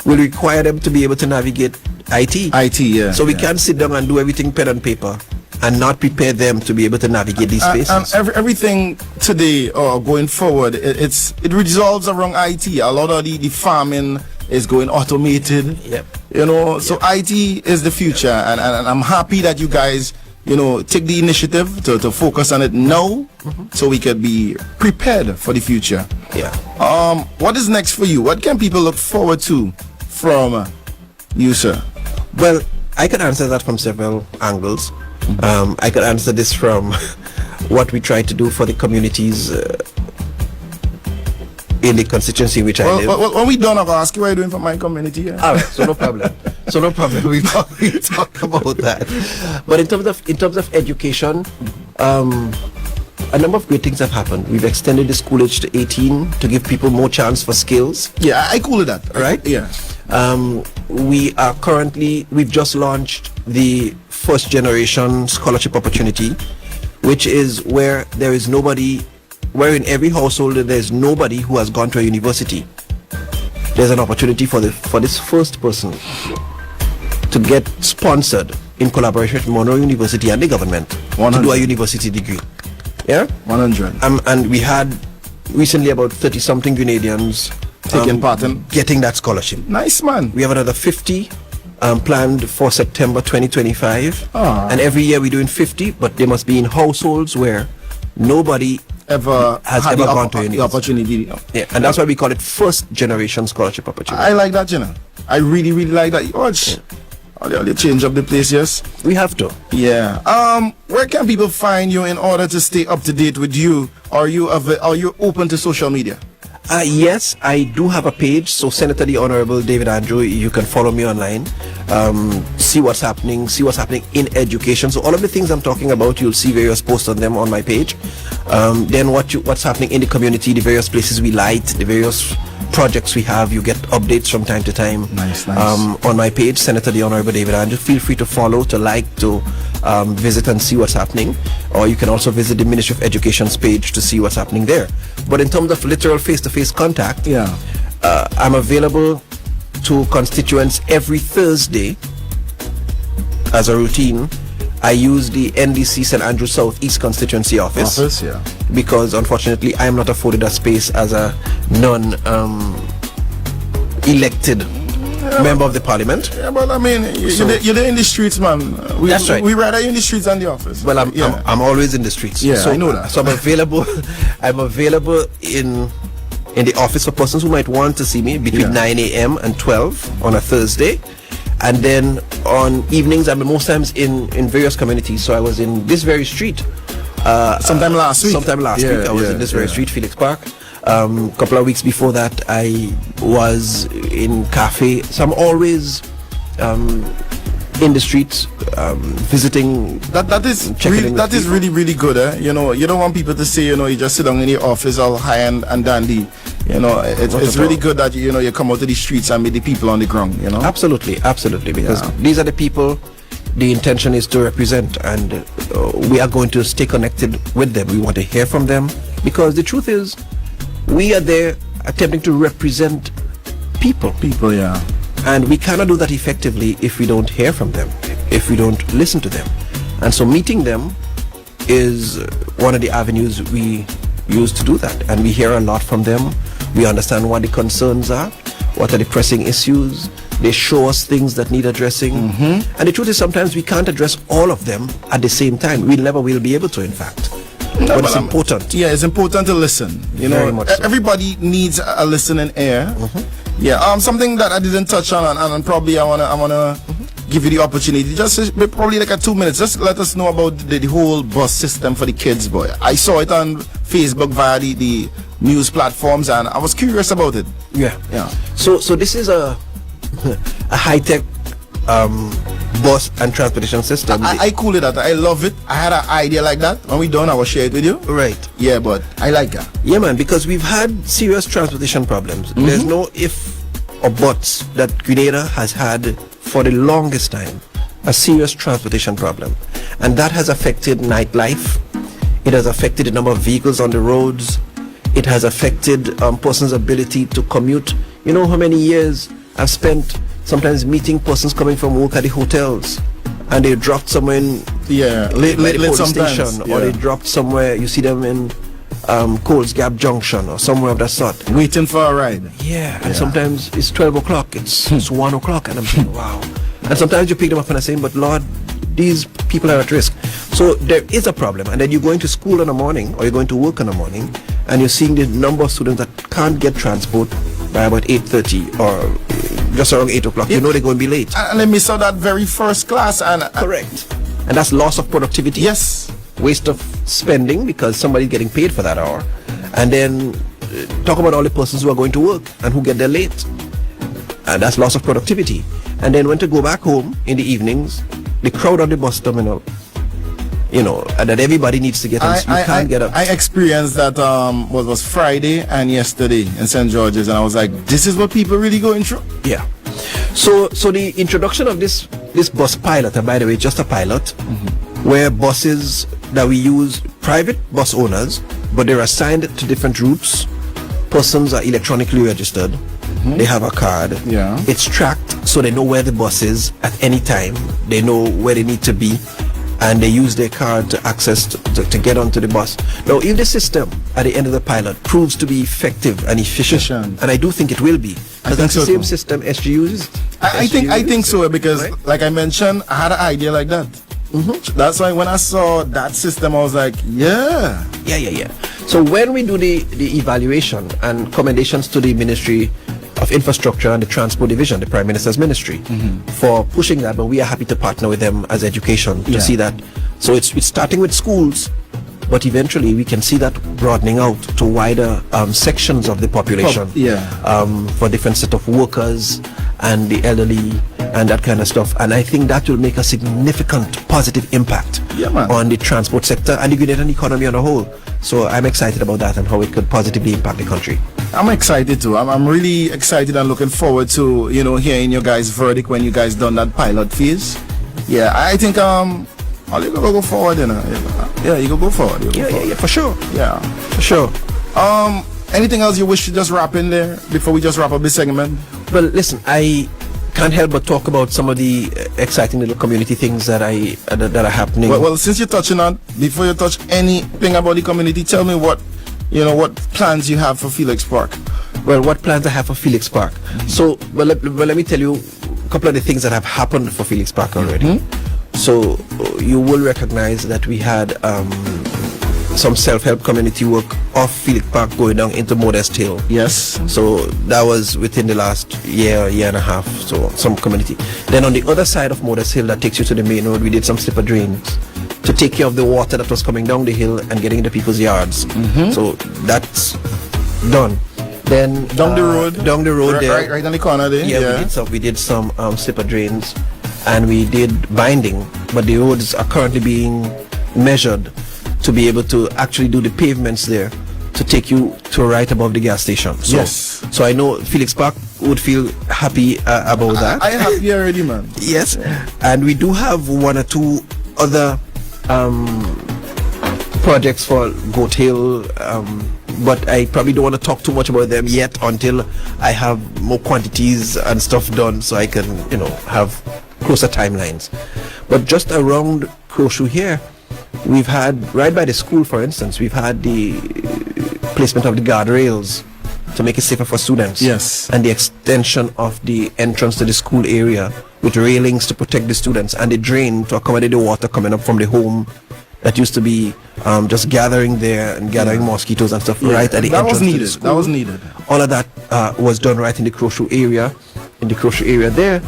Speaker 3: will require them to be able to navigate IT.
Speaker 2: IT, yeah.
Speaker 3: So we can't sit down and do everything pen and paper and not prepare them to be able to navigate these spaces.
Speaker 2: Everything today or going forward, it resolves around IT. A lot of the farming is going automated.
Speaker 3: Yep.
Speaker 2: You know, so IT is the future, and I'm happy that you guys, you know, take the initiative to focus on it now, so we can be prepared for the future.
Speaker 3: Yeah.
Speaker 2: What is next for you? What can people look forward to from you, sir?
Speaker 3: Well, I could answer that from several angles. I could answer this from what we try to do for the communities in the constituency in which I live.
Speaker 2: Well, when we done, I'll ask you what you're doing for my community. Yeah.
Speaker 3: All right, so no problem. We talk about that. But in terms of education, a number of great things have happened. We've extended the school age to 18 to give people more chance for skills.
Speaker 2: Yeah, I call it that.
Speaker 3: Right?
Speaker 2: Yeah.
Speaker 3: We've just launched the first generation scholarship opportunity, which is where in every household there's nobody who has gone to a university. There's an opportunity for this first person to get sponsored in collaboration with Monroe University and the government to do a university degree. Yeah?
Speaker 2: 100.
Speaker 3: And we had recently about 30-something Grenadians
Speaker 2: taking part in
Speaker 3: getting that scholarship.
Speaker 2: Nice, man.
Speaker 3: We have another 50 planned for September 2025. And every year we're doing 50, but they must be in households where nobody has ever gone to
Speaker 2: the opportunity.
Speaker 3: Yeah, and that's why we call it first generation scholarship opportunity.
Speaker 2: I like that, you know. I really, really like that. I'll change up the place, yes?
Speaker 3: We have to.
Speaker 2: Yeah. Where can people find you in order to stay up to date with you? Are you open to social media?
Speaker 3: Yes, I do have a page. So Senator the Honorable David Andrew, you can follow me online. See what's happening in education. So all of the things I'm talking about, you'll see various posts on them on my page. Then what's happening in the community, the various places we light, the various projects we have, you get updates from time to time.
Speaker 2: Nice.
Speaker 3: On my page, Senator the Honorable David Andrew. Feel free to follow, to like, to visit and see what's happening. Or you can also visit the Ministry of Education's page to see what's happening there. But in terms of literal face-to-face contact, I'm available to constituents every Thursday as a routine. I use the NDC St. Andrew South East constituency office, because unfortunately I am not afforded a space as a non-elected member of the parliament.
Speaker 2: Yeah, but I mean, you're there in the streets, man.
Speaker 3: That's right.
Speaker 2: We rather in the streets than the office.
Speaker 3: Well, I'm always in the streets.
Speaker 2: Yeah,
Speaker 3: so,
Speaker 2: I know that.
Speaker 3: So I'm available. I'm available in the office for persons who might want to see me between 9 a.m. and 12 on a Thursday. And then on evenings, I'm most times in various communities. So I was in this very street
Speaker 2: Sometime last week.
Speaker 3: Sometime last
Speaker 2: Yeah,
Speaker 3: week, I was
Speaker 2: yeah,
Speaker 3: in this very
Speaker 2: yeah.
Speaker 3: street, Felix Park. Couple of weeks before that, I was in cafe. So I'm always in the streets, visiting.
Speaker 2: That is
Speaker 3: checking
Speaker 2: really,
Speaker 3: in with
Speaker 2: that is
Speaker 3: people.
Speaker 2: really, really good. You know, you don't want people to say, you know, you just sit down in your office all high and dandy. You know, it's
Speaker 3: Not at
Speaker 2: really
Speaker 3: all.
Speaker 2: good that you know you come out to the streets and meet the people on the ground. You know.
Speaker 3: Absolutely, because
Speaker 2: Yeah.
Speaker 3: these are the people the intention is to represent, and we are going to stay connected with them. We want to hear from them, because the truth is, we are there attempting to represent people.
Speaker 2: People, yeah.
Speaker 3: And we cannot do that effectively if we don't hear from them, if we don't listen to them. And so meeting them is one of the avenues we use to do that. And we hear a lot from them. We understand what the concerns are, what are the pressing issues. They show us things that need addressing. And the truth is, sometimes we can't address all of them at the same time. We never will be able to, in fact.
Speaker 2: No,
Speaker 3: But it's
Speaker 2: I'm-
Speaker 3: important.
Speaker 2: Yeah, it's important to listen. You
Speaker 3: Very
Speaker 2: know,
Speaker 3: much so.
Speaker 2: everybody needs a listening ear. Yeah, something that I didn't touch on, and probably I wanna give you the opportunity. Just probably like 2 minutes. Just let us know about the whole bus system for the kids, boy. I saw it on Facebook via the news platforms, and I was curious about it.
Speaker 3: Yeah.
Speaker 2: Yeah.
Speaker 3: So this is a high-tech bus and transportation system.
Speaker 2: I call it that. I love it. I had an idea like that. When we done, I will share it with you.
Speaker 3: Right.
Speaker 2: Yeah, but I like that.
Speaker 3: Yeah, man, because we've had serious transportation problems. There's no if or buts that Grenada has had for the longest time a serious transportation problem. And that has affected nightlife. It has affected the number of vehicles on the roads. It has affected persons' ability to commute. You know how many years I've spent sometimes meeting persons coming from work at the hotels, and they dropped somewhere in
Speaker 2: Yeah,
Speaker 3: by
Speaker 2: late
Speaker 3: the police
Speaker 2: sometimes.
Speaker 3: station,
Speaker 2: Yeah.
Speaker 3: or they dropped somewhere. You see them in Coles Gap Junction or somewhere of that sort.
Speaker 2: Waiting for a ride.
Speaker 3: Yeah, and sometimes it's 12 o'clock, it's 1 o'clock, and I'm saying, wow. And sometimes you pick them up and I say, but Lord, these people are at risk. So there is a problem. And then you're going to school in the morning, or you're going to work in the morning, and you're seeing the number of students that can't get transport by about 8:30 or just around 8 o'clock. You know they're going to be late.
Speaker 2: And they miss out that very first class. And
Speaker 3: Correct. And that's loss of productivity.
Speaker 2: yes,
Speaker 3: Waste of spending because somebody's getting paid for that hour. And then talk about all the persons who are going to work and who get there late. And that's loss of productivity. And then when to go back home in the evenings, the crowd on the bus terminal, you know, and that everybody needs to get on. You can't get up.
Speaker 2: I experienced that what was Friday and yesterday in St. George's, and I was like, this is what people really going through.
Speaker 3: Yeah. So the introduction of this bus pilot, and by the way, just a pilot, where buses that we use, private bus owners, but they're assigned to different routes. Persons are electronically registered. They have a card.
Speaker 2: Yeah.
Speaker 3: It's tracked, so they know where the bus is at any time. They know where they need to be, and they use their card to access to get onto the bus. Now, if the system at the end of the pilot proves to be effective and efficient, and I do think it will be, because
Speaker 2: think
Speaker 3: that's the
Speaker 2: so
Speaker 3: same
Speaker 2: too.
Speaker 3: system SG uses.
Speaker 2: I think so, because
Speaker 3: Right?
Speaker 2: like I mentioned, I had an idea like that. That's why when I saw that system, I was like, yeah.
Speaker 3: Yeah. So when we do the evaluation and commendations to the Ministry of Infrastructure and the Transport Division, the Prime Minister's Ministry, for pushing that, but we are happy to partner with them as education to
Speaker 2: Yeah.
Speaker 3: see that. So it's starting with schools, but eventually we can see that broadening out to wider sections of the population. For different set of workers and the elderly and that kind of stuff. And I think that will make a significant positive impact
Speaker 2: Yeah, man.
Speaker 3: on the transport sector and the Grenadian economy on a whole. So I'm excited about that and how it could positively impact the country.
Speaker 2: I'm excited too. I'm really excited and looking forward to, you know, hearing your guys' verdict when you guys done that pilot phase. Yeah, I think you can go forward, you know. Yeah, you can go forward. You can go forward.
Speaker 3: Yeah, for sure.
Speaker 2: Yeah.
Speaker 3: For sure.
Speaker 2: Anything else you wish to just wrap in there before we just wrap up this segment?
Speaker 3: Well, listen, I can't help but talk about some of the exciting little community things that are happening.
Speaker 2: Well, since you're touching on, before you touch anything about the community, tell me what plans you have for Felix Park.
Speaker 3: Well, what plans I have for Felix Park? So, let me tell you a couple of the things that have happened for Felix Park already. So, you will recognize that we had some self-help community work off Felix Park going down into Modest Hill.
Speaker 2: Yes.
Speaker 3: So that was within the last year and a half. So some community. Then on the other side of Modest Hill that takes you to the main road, we did some slipper drains to take care of the water that was coming down the hill and getting into people's yards. So that's done. Then
Speaker 2: Down the road
Speaker 3: there,
Speaker 2: right on the corner there.
Speaker 3: we did some slipper drains, and we did binding, but the roads are currently being measured to be able to actually do the pavements there to take you to right above the gas station. So,
Speaker 2: Yes.
Speaker 3: So I know Felix Park would feel happy about that.
Speaker 2: I happy already, man.
Speaker 3: Yes. And we do have one or two other projects for Goat Hill, but I probably don't want to talk too much about them yet until I have more quantities and stuff done, so I can, have closer timelines. But just around Crowshoe here, we've had, right by the school, for instance, we've had the placement of the guardrails to make it safer for students.
Speaker 2: Yes.
Speaker 3: And the extension of the entrance to the school area with railings to protect the students, and the drain to accommodate the water coming up from the home that used to be just gathering there and gathering mosquitoes and stuff right at the entrance to the school.
Speaker 2: That was needed.
Speaker 3: All of that was done right in the Crowshoe area. In the Crowshoe area there,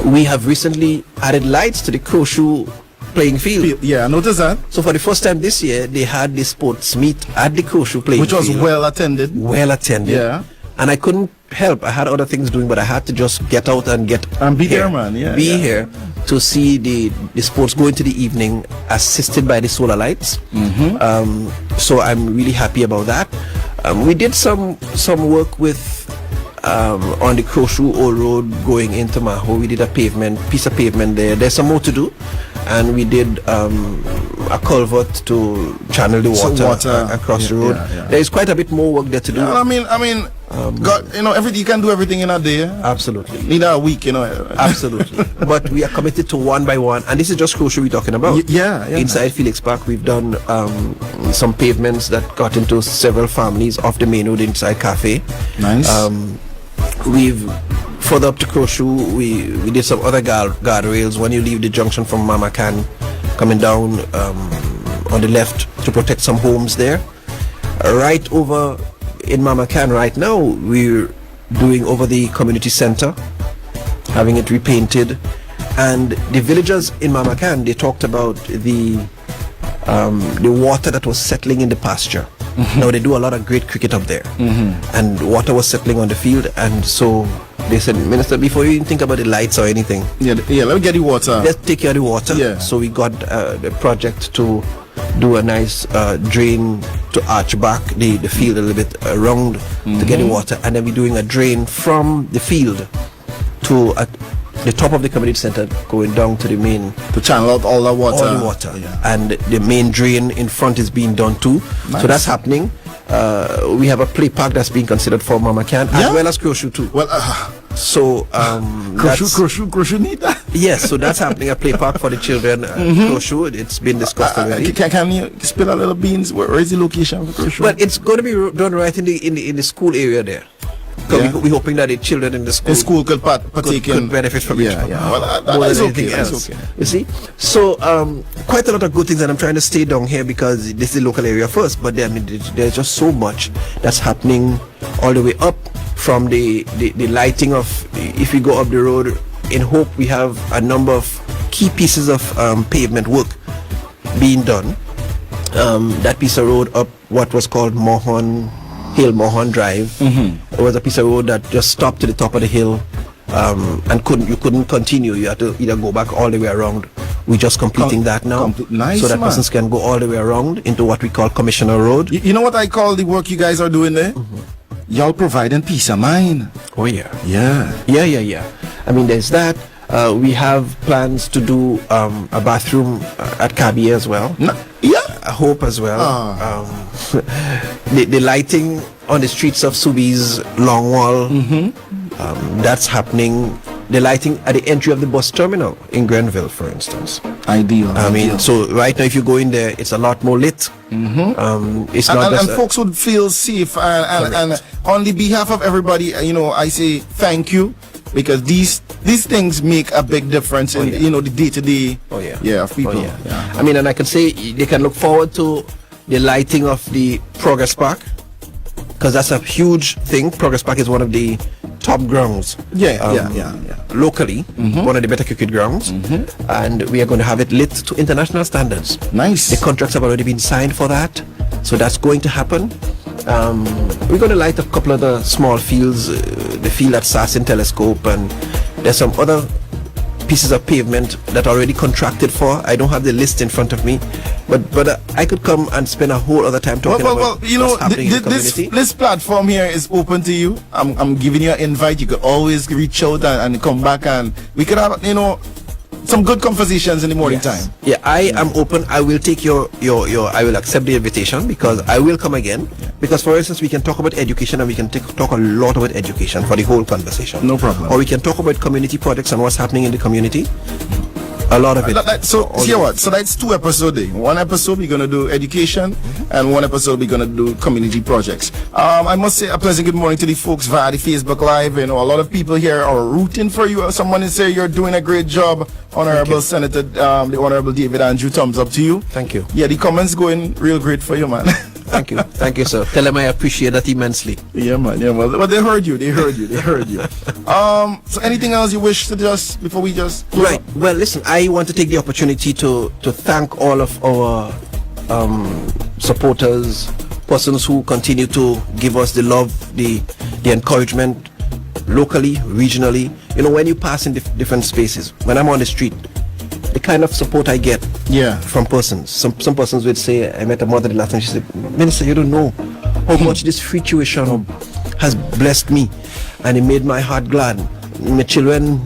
Speaker 3: we have recently added lights to the Crowshoe playing field.
Speaker 2: Yeah, I noticed that.
Speaker 3: So for the first time this year, they had the sports meet at the Crowshoe playing
Speaker 2: Which was
Speaker 3: field.
Speaker 2: well attended.
Speaker 3: Well attended.
Speaker 2: Yeah.
Speaker 3: And I couldn't help. I had other things doing, but I had to just get out and get
Speaker 2: And be
Speaker 3: here.
Speaker 2: there, man. Yeah.
Speaker 3: Be
Speaker 2: yeah.
Speaker 3: here to see the sports go into the evening, assisted by the solar lights. So I'm really happy about that. We did some work with on the Crowshoe Old Road going into Maho. We did a piece of pavement there. There's some more to do, and we did a culvert to channel the water, across the road.
Speaker 2: Yeah.
Speaker 3: There is quite a bit more work there to do.
Speaker 2: I mean, God, everything, you can do everything in a day.
Speaker 3: Absolutely.
Speaker 2: Need a week,
Speaker 3: Absolutely. But we are committed to one by one, and this is just Crowshoe we're talking about.
Speaker 2: Yeah.
Speaker 3: Inside Felix Park, we've done some pavements that got into several families off the main road inside Cafe.
Speaker 2: Nice.
Speaker 3: We've further up to Crowshoe, we did some other guardrails when you leave the junction from Mama Can, coming down on the left to protect some homes there. Right over in Mama Can right now, we're doing over the community center, having it repainted, and the villagers in Mama Can, they talked about the water that was settling in the pasture. Now they do a lot of great cricket up there, and water was settling on the field, and so they said, Minister, before you even think about the lights or anything,
Speaker 2: Yeah, let me get the water.
Speaker 3: let's take care of the water.
Speaker 2: Yeah.
Speaker 3: So we got the project to do a nice drain to arch back the field a little bit around to get the water, and then we're doing a drain from the field to the top of the community center going down to the main,
Speaker 2: To channel out all the water.
Speaker 3: all the water.
Speaker 2: Yeah.
Speaker 3: And the main drain in front is being done too.
Speaker 2: Nice.
Speaker 3: So that's happening. We have a play park that's being considered for Mama Can,
Speaker 2: Yeah?
Speaker 3: as well as Crowshoe too.
Speaker 2: Well,
Speaker 3: So that's,
Speaker 2: Crowshoe need that.
Speaker 3: yes, so that's happening, a play park for the children. Crowshoe, it's been discussed already.
Speaker 2: Can you spill a little beans? Where is the location for Crowshoe?
Speaker 3: But it's going to be done right in the school area there. So
Speaker 2: Yeah.
Speaker 3: we're hoping that the children in the school,
Speaker 2: the school could partake in.
Speaker 3: could benefit from it.
Speaker 2: Yeah. Well,
Speaker 3: More
Speaker 2: that
Speaker 3: than
Speaker 2: is
Speaker 3: anything
Speaker 2: okay. That's
Speaker 3: else.
Speaker 2: okay.
Speaker 3: You see, so quite a lot of good things, and I'm trying to stay down here because this is the local area first. But there's just so much that's happening all the way up from the lighting of. If we go up the road, in Hope we have a number of key pieces of pavement work being done. That piece of road up what was called Mohon Drive. It was a piece of road that just stopped to the top of the hill, and you couldn't continue. You had to either go back all the way around. We're just completing that now,
Speaker 2: Nice,
Speaker 3: so that
Speaker 2: man.
Speaker 3: persons can go all the way around into what we call Commissioner Road.
Speaker 2: You know what I call the work you guys are doing there? Y'all providing peace of mind.
Speaker 3: Oh yeah.
Speaker 2: Yeah.
Speaker 3: Yeah. I mean, there's that. We have plans to do a bathroom at Kabi as well.
Speaker 2: Yeah.
Speaker 3: I hope as well. The lighting on the streets of Subi's Long Wall, that's happening. The lighting at the entry of the bus terminal in Grenville, for instance.
Speaker 2: Ideal.
Speaker 3: I mean, so right now if you go in there, it's a lot more lit. It's not
Speaker 2: and
Speaker 3: just
Speaker 2: folks would feel safe, and on the behalf of everybody, I say thank you, because these things make a big difference in the day-to-day of people.
Speaker 3: Yeah. I mean, and I can say they can look forward to the lighting of the Progress Park, because that's a huge thing. Progress Park is one of the top grounds. Locally, one of the better cricket grounds, and we are going to have it lit to international standards.
Speaker 2: Nice.
Speaker 3: The contracts have already been signed for that, so that's going to happen. We're going to light up a couple of the small fields, the field at Sassin Telescope, and there's some other pieces of pavement that are already contracted for. I don't have the list in front of me, but I could come and spend a whole other time talking about
Speaker 2: you know,
Speaker 3: what's happening in the community.
Speaker 2: this platform here is open to you. I'm giving you an invite. You could always reach out and come back, and we could have, you know, some good conversations in the morning time.
Speaker 3: Yeah, I am open. I will take your I will accept the invitation, because I will come again. Because, for instance, we can talk about education, and we can talk a lot about education for the whole conversation.
Speaker 2: No problem.
Speaker 3: Or we can talk about community projects and what's happening in the community. A lot of it.
Speaker 2: So hear what? So that's 2 episodes a day. One episode we're gonna do education, and one episode we're gonna do community projects. I must say a pleasant good morning to the folks via the Facebook Live. You know, a lot of people here are rooting for you. Someone is saying you're doing a great job, Honorable Senator, the Honorable David Andrew. Thumbs up to you.
Speaker 3: Thank you.
Speaker 2: Yeah, the comments going real great for you, man.
Speaker 3: Thank you, sir. Tell them I appreciate that immensely.
Speaker 2: Yeah, man. Yeah, well, they heard you. They heard you. So anything else you wish to just before we just
Speaker 3: right? Well, listen, I want to take the opportunity to thank all of our supporters, persons who continue to give us the love, the encouragement, locally, regionally. You know, when you pass in different spaces, when I'm on the street, the kind of support I get from persons. Some persons would say, I met a mother the last time, she said, Minister, you don't know how much this free tuition has blessed me, and it made my heart glad. My children,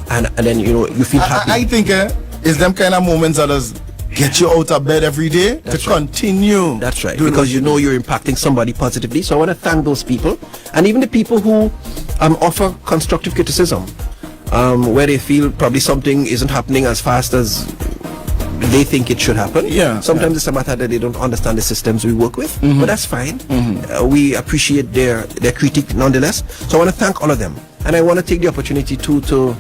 Speaker 3: and then, you know, you feel happy.
Speaker 2: I think it's them kind of moments that does get you out of bed every day to continue.
Speaker 3: That's right, because you know you're impacting somebody positively. So I want to thank those people, and even the people who offer constructive criticism, where they feel probably something isn't happening as fast as they think it should happen. Sometimes it's a matter that they don't understand the systems we work with, but that's fine. We appreciate their critique nonetheless. So I want to thank all of them, and I want to take the opportunity to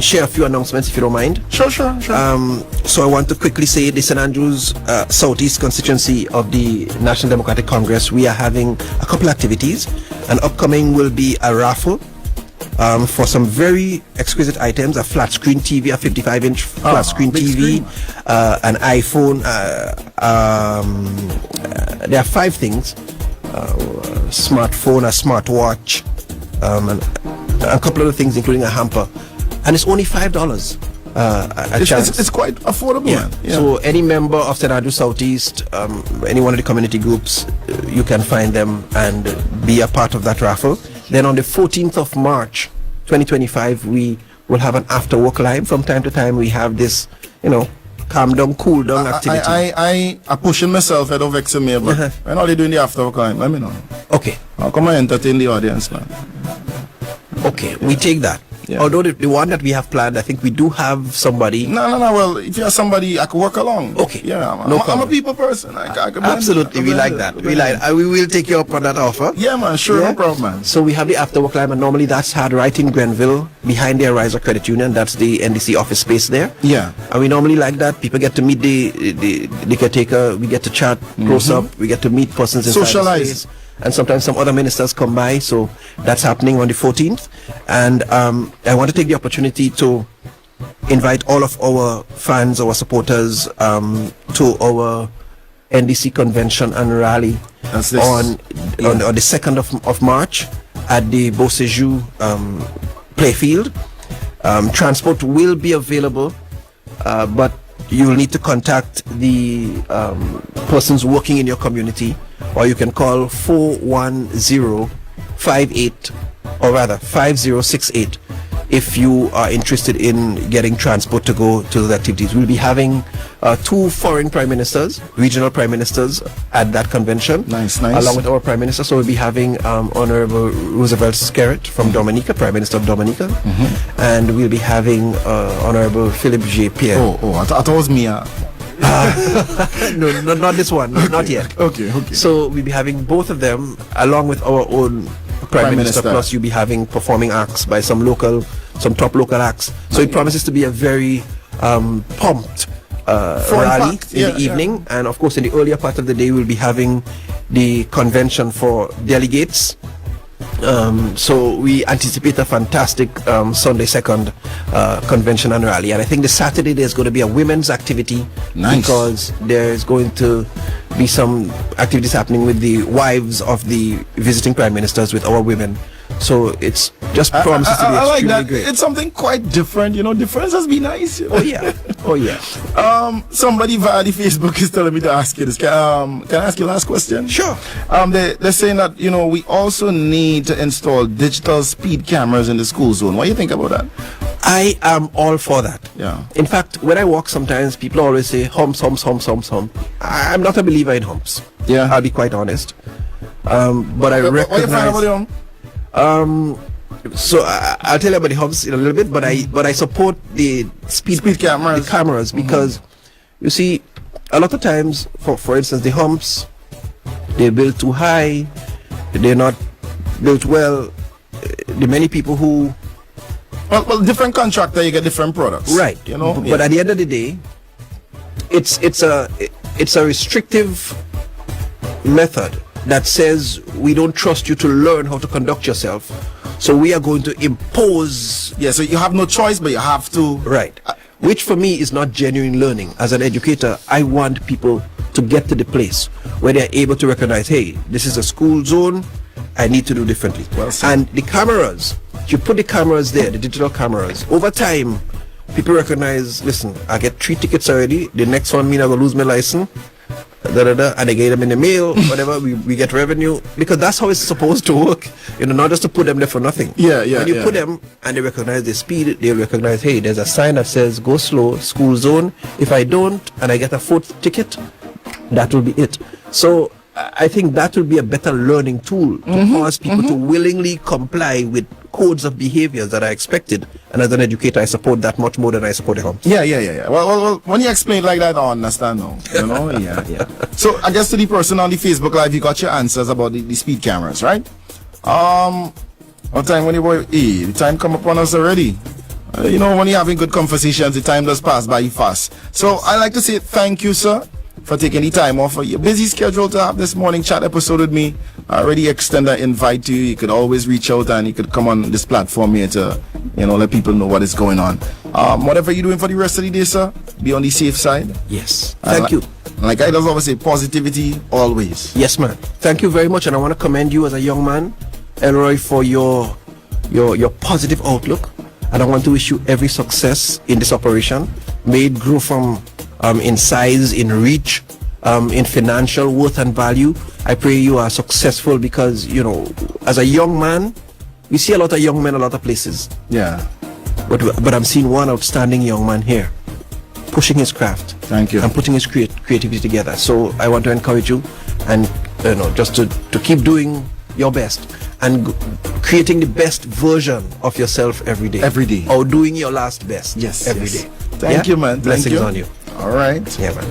Speaker 3: share a few announcements, if you don't mind.
Speaker 2: Sure.
Speaker 3: So I want to quickly say the St. Andrews Southeast constituency of the National Democratic Congress, we are having a couple activities. And upcoming will be a raffle for some very exquisite items: a flat screen TV, a 55-inch flat screen TV, an iPhone. There are 5 things: smartphone, a smartwatch, and a couple other things, including a hamper. And it's only $5.
Speaker 2: It's quite affordable. Man.
Speaker 3: So any member of St. Andrews Southeast, any one of the community groups, you can find them and be a part of that raffle. Then on the 14th of March 2025, we will have an after work live. From time to time we have this, you know, calm down, cool down activity.
Speaker 2: I pushing myself, I don't vex me, but when are they doing the after work live? Let me know.
Speaker 3: Okay.
Speaker 2: I'll come and entertain the audience, man.
Speaker 3: Okay, we take that. Although the one that we have planned, I think we do have somebody.
Speaker 2: No. Well, if you have somebody, I can work along.
Speaker 3: Okay.
Speaker 2: Yeah, I'm a people person. I can
Speaker 3: Absolutely, we like that. We will take you up on that offer.
Speaker 2: Yeah, man. Sure, no problem, man.
Speaker 3: So we have the after work live, and normally that's had right in Grenville, behind the Riser Credit Union. That's the NDC office space there.
Speaker 2: Yeah.
Speaker 3: And we normally like that. People get to meet the caretaker. We get to chat close up. We get to meet persons inside
Speaker 2: socialize.
Speaker 3: The space. And sometimes some other ministers come by, so that's happening on the 14th. And I want to take the opportunity to invite all of our fans, our supporters, to our NDC convention and rally on the 2nd of March at the Beausejour playfield. Transport will be available, but you will need to contact the persons working in your community, or you can call 410-5068 if you are interested in getting transport to go to the activities. We'll be having 2 foreign prime ministers, regional prime ministers at that convention.
Speaker 2: Nice.
Speaker 3: Along with our prime minister. So we'll be having Honorable Roosevelt Skerrit from Dominica, Prime Minister of Dominica. And we'll be having Honorable Philip J. Pierre.
Speaker 2: I thought it was me.
Speaker 3: No, not this one. Not yet.
Speaker 2: Okay.
Speaker 3: So we'll be having both of them along with our own Prime Minister. Plus you'll be having performing acts by some top local acts. So it promises to be a very pumped rally in the evening. And of course in the earlier part of the day we'll be having the convention for delegates So we anticipate a fantastic Sunday 2nd convention and rally, and I think the Saturday there's going to be a women's activity.
Speaker 2: Nice.
Speaker 3: Because there's going to be some activities happening with the wives of the visiting prime ministers with our women. So it's just promises to be
Speaker 2: I like
Speaker 3: extremely
Speaker 2: that.
Speaker 3: great.
Speaker 2: It's something quite different, you know. Differences be nice.
Speaker 3: Oh yeah, oh yeah.
Speaker 2: Somebody via the Facebook is telling me to ask you this. Can I ask you last question?
Speaker 3: Sure.
Speaker 2: They're saying that, you know, we also need to install digital speed cameras in the school zone. What do you think about that?
Speaker 3: I am all for that.
Speaker 2: Yeah.
Speaker 3: In fact, when I walk sometimes, people always say humps, humps, humps, humps, hump. I'm not a believer in humps.
Speaker 2: Yeah.
Speaker 3: I'll be quite honest. But I
Speaker 2: What do you find about
Speaker 3: recognize.
Speaker 2: them?
Speaker 3: So I'll tell you about the hubs in a little bit, but I support the speed
Speaker 2: cameras.
Speaker 3: the cameras, because you see, a lot of times, for instance, the humps, they're built too high, they're not built well. The many people who
Speaker 2: Well, different contractor, you get different products.
Speaker 3: right,
Speaker 2: You know.
Speaker 3: but at the end of the day, it's a restrictive method that says we don't trust you to learn how to conduct yourself, so we are going to impose.
Speaker 2: Yeah. So you have no choice, but you have to.
Speaker 3: Right. Which for me is not genuine learning. As an educator, I want people to get to the place where they're able to recognize, hey, this is a school zone, I need to do differently.
Speaker 2: Well said.
Speaker 3: And the cameras, you put the cameras there, the digital cameras, over time, people recognize, listen, I get 3 tickets already, the next one mean I will lose my license, and they get them in the mail, whatever, we get revenue, because that's how it's supposed to work, you know, not just to put them there for nothing.
Speaker 2: Yeah.
Speaker 3: When you put them and they recognize the speed, they recognize, hey, there's a sign that says go slow, school zone. If I don't and I get a 4th ticket, that will be it. So I think that will be a better learning tool to cause people to willingly comply with codes of behaviors that are expected. And as an educator, I support that much more than I support the humps.
Speaker 2: Yeah. Well, when you explain like that, I understand now. You know, yeah. So I guess to the person on the Facebook Live, you got your answers about the speed cameras, right? What time when you boy? The time come upon us already. You know, when you're having good conversations, the time does pass by fast. So I like to say thank you, sir, for taking the time off of your busy schedule to have this morning chat episode with me. I already extend an invite to you. You could always reach out and you could come on this platform here to, you know, let people know what is going on. Whatever you're doing for the rest of the day, sir, be on the safe side.
Speaker 3: Yes. Thank you.
Speaker 2: Like I just always say, positivity always.
Speaker 3: Yes, man. Thank you very much, and I want to commend you as a young man, Elroy, for your positive outlook. And I want to wish you every success in this operation. May it grow from in size, in reach, in financial worth and value. I pray you are successful, because, you know, as a young man, we see a lot of young men a lot of places.
Speaker 2: Yeah.
Speaker 3: But I'm seeing one outstanding young man here, pushing his craft.
Speaker 2: Thank you.
Speaker 3: And putting his creativity together. So I want to encourage you, and you know, just to keep doing your best and creating the best version of yourself every day.
Speaker 2: Every day.
Speaker 3: Or doing your last best.
Speaker 2: Yes.
Speaker 3: Every
Speaker 2: yes.
Speaker 3: day.
Speaker 2: Thank you, man.
Speaker 3: Blessings
Speaker 2: Thank you.
Speaker 3: on you.
Speaker 2: All right.
Speaker 3: Yeah, man.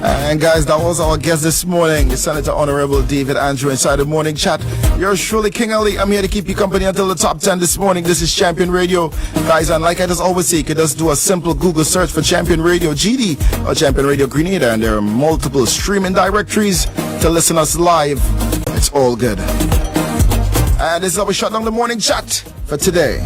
Speaker 2: And guys, that was our guest this morning, Senator Honorable David Andrew, inside the morning chat. Yours truly, King Ali. I'm here to keep you company until the top 10 this morning. This is Champion Radio, guys. And like I just always say, you could just do a simple Google search for Champion Radio GD or Champion Radio Grenada, and there are multiple streaming directories to listen us live. It's all good. And this is how we shut down the morning chat for today.